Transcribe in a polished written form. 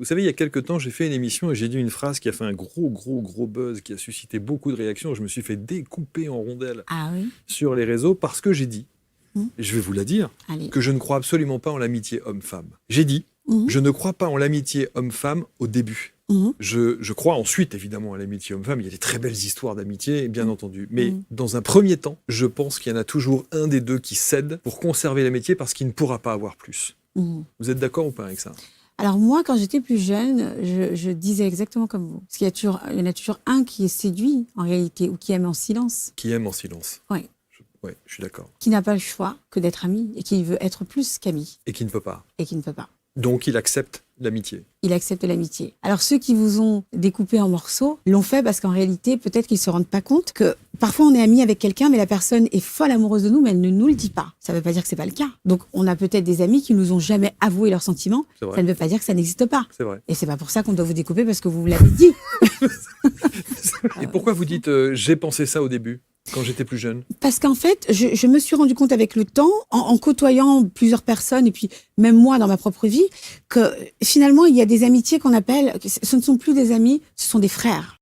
Vous savez, il y a quelque temps, j'ai fait une émission et j'ai dit une phrase qui a fait un gros buzz, qui a suscité beaucoup de réactions. Je me suis fait découper en rondelles Ah oui. sur les réseaux parce que j'ai dit, Mmh. et je vais vous la dire, Allez. que je ne crois absolument pas en l'amitié homme-femme. J'ai dit, je ne crois pas en l'amitié homme-femme au début. Je crois ensuite, évidemment, à l'amitié homme-femme. Il y a des très belles histoires d'amitié, bien entendu. Mais dans un premier temps, je pense qu'il y en a toujours un des deux qui cède pour conserver l'amitié parce qu'il ne pourra pas avoir plus. Vous êtes d'accord ou pas avec ça? Alors moi, quand j'étais plus jeune, je disais exactement comme vous. Parce il y en a toujours un qui est séduit, en réalité, ou qui aime en silence. Qui aime en silence. Oui. Ouais, je suis d'accord. Qui n'a pas le choix que d'être ami, et qui veut être plus qu'ami. Et qui ne peut pas. Et qui ne peut pas. Donc il accepte l'amitié. Il accepte l'amitié. Alors ceux qui vous ont découpé en morceaux l'ont fait parce qu'en réalité, peut-être qu'ils ne se rendent pas compte que parfois on est ami avec quelqu'un, mais la personne est folle amoureuse de nous, mais elle ne nous le dit pas. Ça ne veut pas dire que ce n'est pas le cas. Donc on a peut-être des amis qui nous ont jamais avoué leurs sentiments. Ça ne veut pas dire que ça n'existe pas. C'est vrai. Et c'est pas pour ça qu'on doit vous découper parce que vous l'avez dit. Et pourquoi vous dites j'ai pensé ça au début, quand j'étais plus jeune? Parce qu'en fait, je me suis rendu compte avec le temps, en côtoyant plusieurs personnes, et puis même moi dans ma propre vie, que finalement, il y a des amitiés qu'on appelle, ce ne sont plus des amis, ce sont des frères.